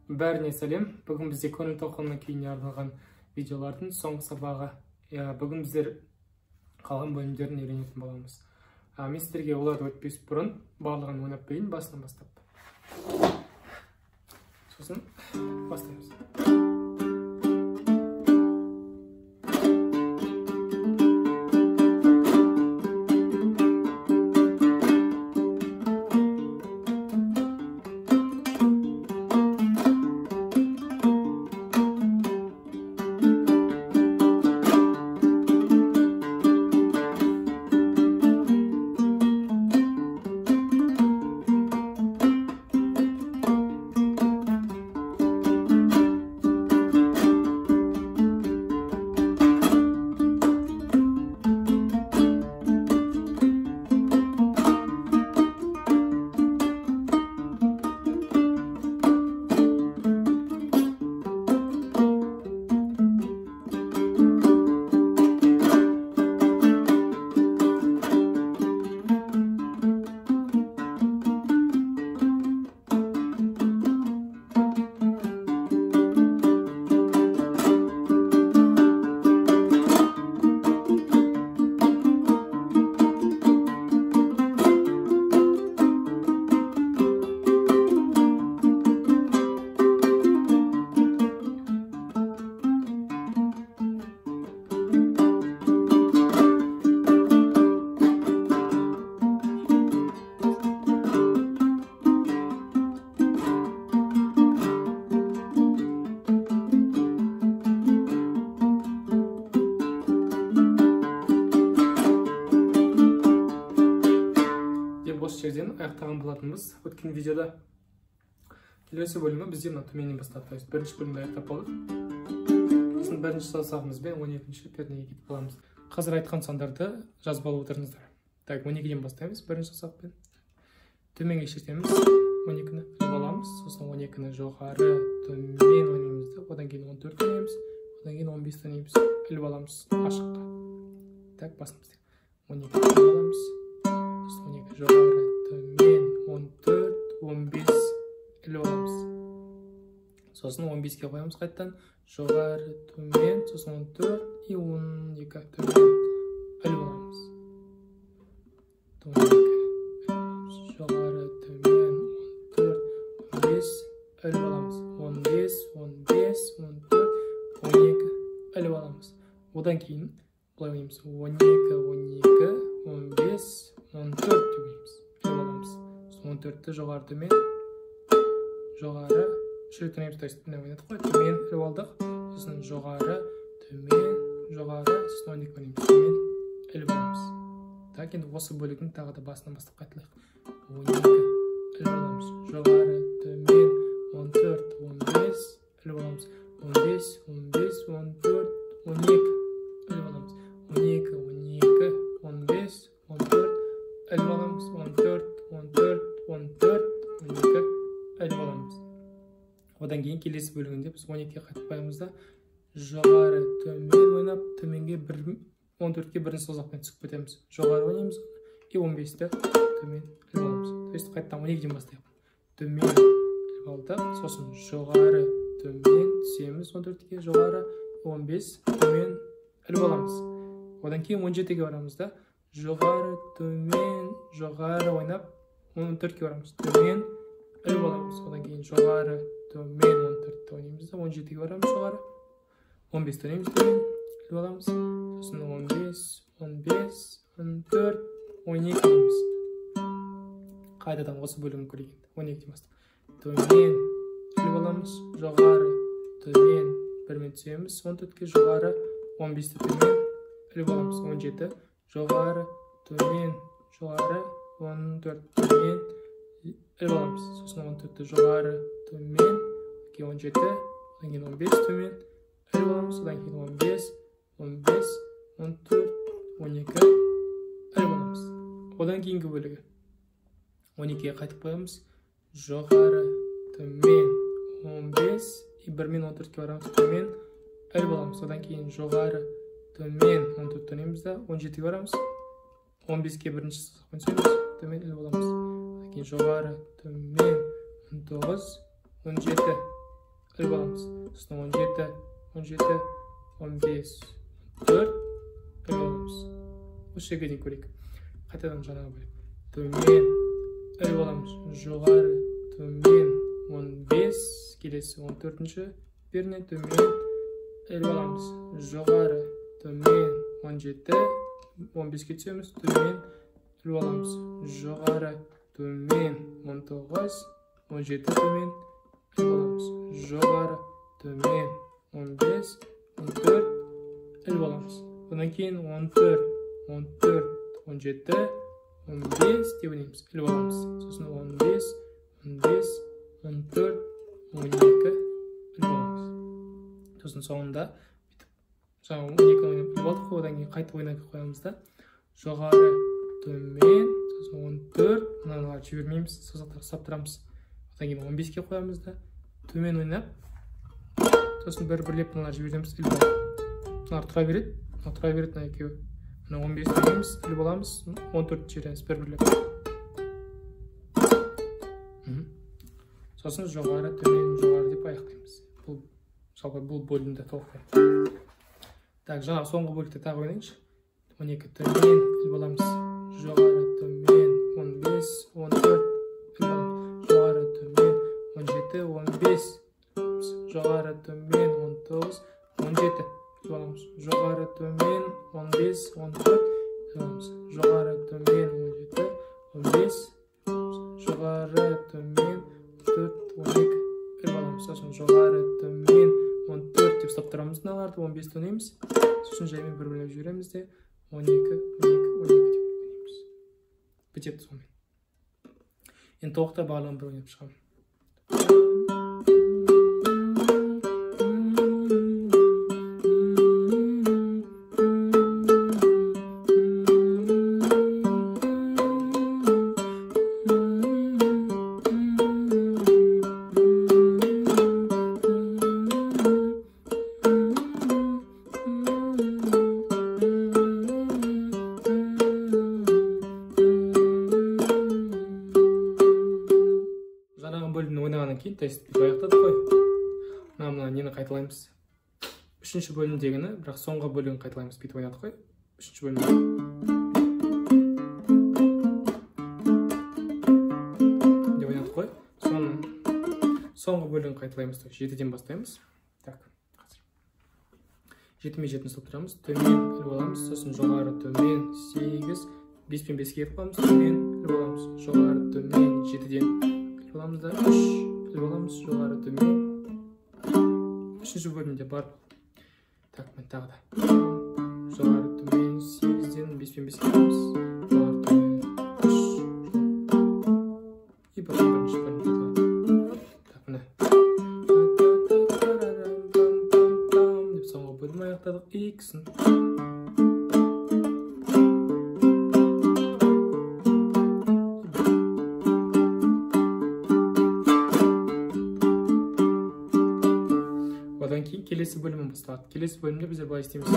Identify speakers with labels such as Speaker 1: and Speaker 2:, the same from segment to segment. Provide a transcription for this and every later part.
Speaker 1: Бәріне сәлем. Бүгін бізде көңіл толқынына кейінге арналған видеолардың соңғы сабағы. Бүгін біздер қалған бөлімдерін үйренетін боламыз. Мен сіздерге оларды өтпес бұрын барлығын ойнап берейін басынан бастап. Сосын бастаймыз. Осы жерден аяқтаған болатынбыз. Өткен видеода келесі бөлімі бізде мына төменнен бастап, бірінші бөлімді аяқтап болдық. Сосын бірінші саусағымызбен 12-ші пернеге кетіп қаламыз. Қазір айтқан сандарды жазып алып отырыңыздар. Так, 12-ден бастаймыз. Бірінші саусақпен төменге шертеміз. 12-ні іліп аламыз. Сосын 12-ні жоғары, төмен ойнаймыз. Одан кейін 14 ойнаймыз. Одан кейін 15 ойнаймыз. Іліп аламыз ашыққа. Так, басымыз. 12 іліп аламыз. 12 жоғары, төмен, 14, 15 іліп аламыз. Сосын 15-ке қоямыз қайттан. Жоғары, төмен, сосын 14 и 12 төмен іліп аламыз. 12 іліп аламыз. Жоғары, төмен, 14, 15 іліп аламыз. 15, 15, 14, 12 іліп аламыз. Одан кейін бұлай ойнаймыз. 12, 12, 15, 14 төмейміз. Іліп аламыз. 14-ті жоғары төмен, жоғары, шүрет ойнаймыз. То есть, міне ойнадық қой, төмен іліп алдық. Сосын жоғары, төмен, жоғары, сосын 12 ойнаймыз. Төмен іліп аламыз. Так, енді осы бөлігін тағы да басынан бастап қайталайық. 12 іліп аламыз. Жоғары, төмен, 14, 15 іліп аламыз. 15, 15, 14, 12 іліп аламыз. 12, 12, 15, 14 іліп аламыз. 14, 14, 14, 12 іліп аламыз. Одан кейін келесі бөлігінде біз 12-ге қайтып қоямыз да жоғары, төмен ойнап, төменге 14-ке бірінші саусақпен түсіп кетеміз. Жоғары ойнаймыз и 15-ті төмен іліп аламыз. То есть қайттан 12-ден бастайық. Төмен іліп алдық, сосын жоғары, төмен түсеміз 14-ке, жоғары, 15 төмен іліп аламыз. Одан кейін 17-ге барамыз да жоғары, төмен, жоғары ойнап, 14-ке барамыз. Төмен іліп аламыз. Одан кейін жоғары, төмен, 14-ті ойнаймыз да 17-ге барамыз. Жоғары, 15-ті ойнаймыз. Төмен іліп аламыз. Сосын 15, 15, 14, 12 ойнаймыз. Қайдадан осы бөлімін көрейін. 12-ден бастап. Төмен іліп аламыз. Жоғары, төмен, бірмен түсеміз. 14-ке жоғары, 15-ті төмен іліп аламыз. 17 жоғары, төмен, жоғары, 14 төмен іліп аламыз. Сосын 14-ті жоғары, төмен, 17, одан кейін 15 төмен іліп аламыз. Одан кейін 15, 15, 14, 12 іліп аламыз. Одан кейінгі бөлігі 12-ге қайтып қоямыз. Жоғары, төмен, 15 и 1-мен 14-ке барамыз. Төмен іліп аламыз. Одан кейін жоғары, төмен 14 ойнаймыз да 17-ге барамыз. 15-ке бірінші саусақпен түсеміз. Төмен іліп аламыз. Кейін жоғары, төмен 19, 17 іліп аламыз. Сосын 17, 17, 15, 4 іліп аламыз. Осы жерге дейін көрейік. Қайтадан жаңағы бөлек. Төмен іліп аламыз. Жоғары, төмен 15, келесі 14-ші перне төмен іліп аламыз. Жоғары, төмен 17, 15-ке түсеміз, төмен іліп аламыз. Жоғары, төмен 19, 17 төмен іліп аламыз. Жоғары, төмен 15, 14 іліп аламыз. Одан кейін 14, 14, 17, 15 деп ойнаймыз, іліп аламыз. Сосын 15, 15, 14, 12 іліп аламыз. Сосын соңында жаңа 12 ойнап іліп алдық қой, одан кейін қайта ойнап қоямыз да. Жоғары, төмен, сосын 14, мыналарға жібермейміз, сызықтарға ұстап тұрамыз. Одан кейін 15-ке қоямыз да. Төмен ойнап, сосын бір-бірлеп мыналар жібереміз, іліп аламыз. Мыналар тұра береді, мына екеуі. Мына 15 ойнаймыз, іліп аламыз, 14 жібереміз бір-бірлеп. Сосын жоғары, төмен, жоғары деп аяқтаймыз. Жалпы бұл бөлімді толықтай. Так, жаңағы соңғы бөлікті тағы ойнайыншы. 12 төмен іліп аламыз. Жоғары, төмен, 15, 14 іліп аламыз. Жоғары, төмен, 17, 15. Жоғары, төмен, 19, 17 іліп аламыз. Жоғары, төмен, 15, 14 іліп аламыз. Жоғары, төмен, 17, 15. Жоғары, төмен, 14, 12 іліп аламыз. Сосын жоғары, төмен, 14 деп ұстап тұрамыз мыналарды, 15 ойнаймыз. Сосын жаймен бір-бірлеп жібереміз де 12, 12, 12 деп ойнаймыз. Бітеді сонымен. Енді толықтай барлығын бір ойнап шығамын. Тестті аяқтадық қой. Мына нені қайталаймыз. Үшінші бөлімдегіні, бірақ соңғы бөлігін қайталаймыз. Бүйтіп ойнадық қой. Үшінші бөлімде. Деп ойнадық қой. Соңғы бөлігін қайталаймыз. 7-ден бастаймыз. Так, қазір. 7-мен 7-ні ұстап тұрамыз. Төмен іліп аламыз. Сосын жоғары, төмен 8, 5 пен 5-ке іліп аламыз. Төмен іліп аламыз. Жоғары, төмен 7-ден іліп аламыз да 3 іліп аламыз. Жоғары, төмен. Үшінші бөлімде бар. Так, мен тағы да. Жоғары, төмен 8-ден 5 пен 5-ке аламыз. Жоғары, төмен 3. И потом бірінші бөлімде. Так, міне. Деп соңғы бөлім аяқтадық. Иксін. Келесі бөлімін басталады. Келесі бөлімде біздер былай істейміз.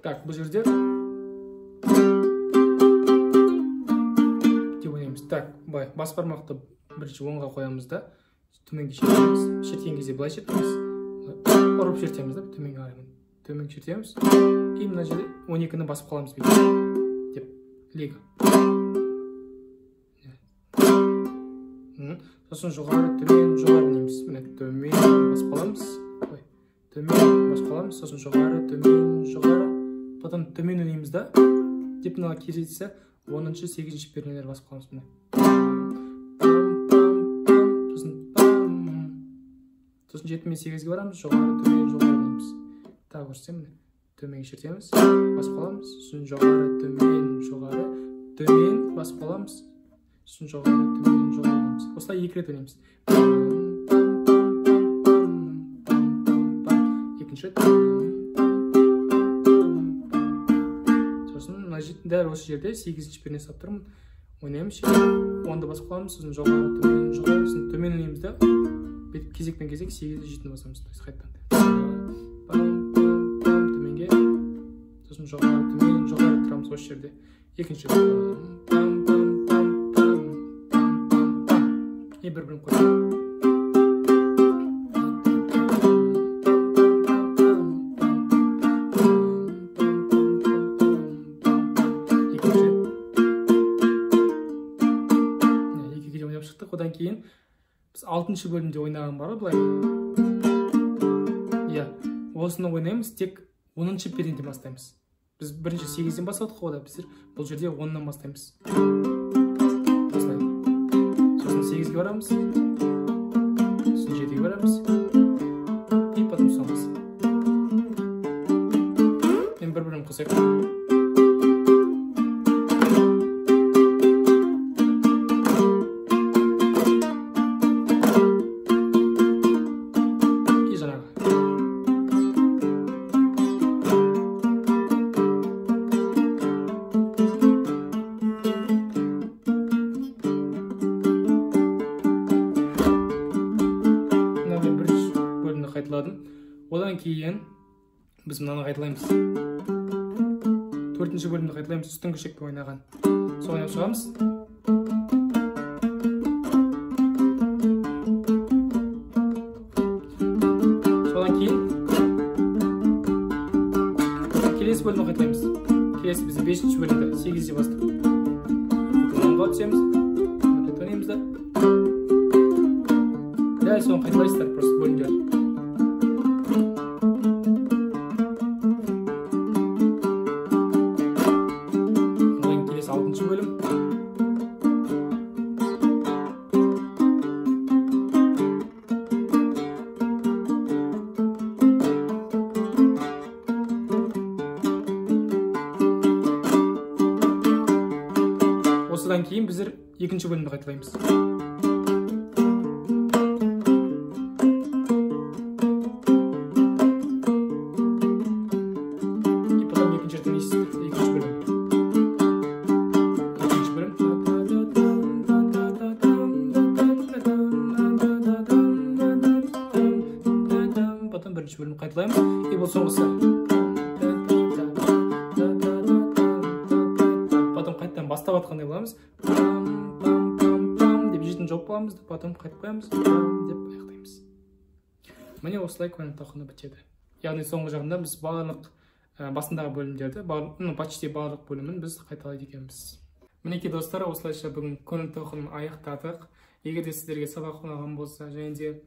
Speaker 1: Так, бұл жерде так, бас бармақты бірінші оңға қоямыз да, төменге шертеміз. Шерткен кезде былай шертеміз. Ұрып шертеміз да, төменге қараймын. Төменге шертеміз. И мына жерде 12-ні басып қаламыз деп. Лига. Сосын жоғары, төмен, жоғары дейміз. Міне төмен басып қаламыз. Төмен басып қаламыз. Сосын жоғары, төмен, жоғары. Потом төмен ойнаймыз да. Деп мына кездессе 10-шы, 8-ші пернелер басып қаламыз. Міне. Сосын 7 мен 8-ге барамыз, жоғары, төмен, жоғары дейміз. Тағы көрсем, төменге шертеміз, басып қаламыз. Сосын жоғары, төмен, жоғары, төмен, басып қаламыз. Сосын жоғары, төмен, жоғары дейміз. Осылай 2 рет ойнаймыз. Екінші рет. Сосын дәл осы жерде 8-ші перне ұстап тұрмын. ойнаймыз. Онды басып қаламыз, сосын жоғары, төмен, жоғары, сосын төмен ойнаймыз да, бүйтіп кезекпен кезек 8-ді 7-ні басамыз. То есть қайттан. Төменге, сосын жоғары, төмен, жоғары тұрамыз осы жерде. Екінші и бір-бірін қосамыз. Одан кейін біз 6-шы бөлімде ойнаған бар былай. Иә, осыны ойнаймыз, тек 10-шы перден бастаймыз. Біз бірінші 8-ден бастадық қой, біздер бұл жерде 10-нан бастаймыз. Осылай. Сосын 8-ге барамыз. Сосын 7-ге барамыз. И потом соғамыз. Мен бір-бірін қосайық. Одан кейін біз мынаны қайталаймыз. 4-ші бөлімді қайталаймыз, үстіңгі шекпен ойнаған. Сол ойнап шығамыз. Содан кейін келесі бөлімді қайталаймыз. Келесі біз 5-ші бөлімді 8-де бастық. 10-ға түсеміз. Ойнаймыз да. Дәл соны қайталайсыздар, просто бөлімдер. Осыдан кейін біздер 2-ші бөлімді қайталаймыз. И потом 2-ші бөлім. 2-ші бөлім. Потом 1-ші бөлім қайталаймыз. И бұл соңғысы. Бастап атқандай боламыз. Деп жетін жоқ боламыз, потом қайтып қоямыз, деп аяқтаймыз. Міне осылай көңіл тауқыны бітеді. Яғни соңғы жағында біз барлық басындағы бөлімдерді, почти барлық бөлімін біз қайталайды екенбіз. Мінекей достар, осылайша бүгін көңіл тауқынын аяқтадық. Егер де сіздерге сабақ ұнаған болса, және де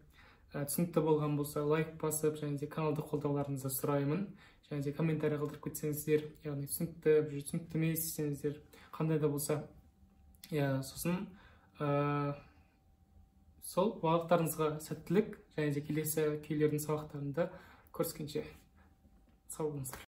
Speaker 1: түсінікті болған болса, лайк басып, және де каналды қолдауларыңызды сұраймын. Және де комментарий қалдырып кетсеңіздер, яғни түсінікті емес десеңіздер, қандай да болса. Сосын сол уақыттарыңызға сәттілік, және де келесі күйлердің сабақтарында көріскенше сау болыңыздар.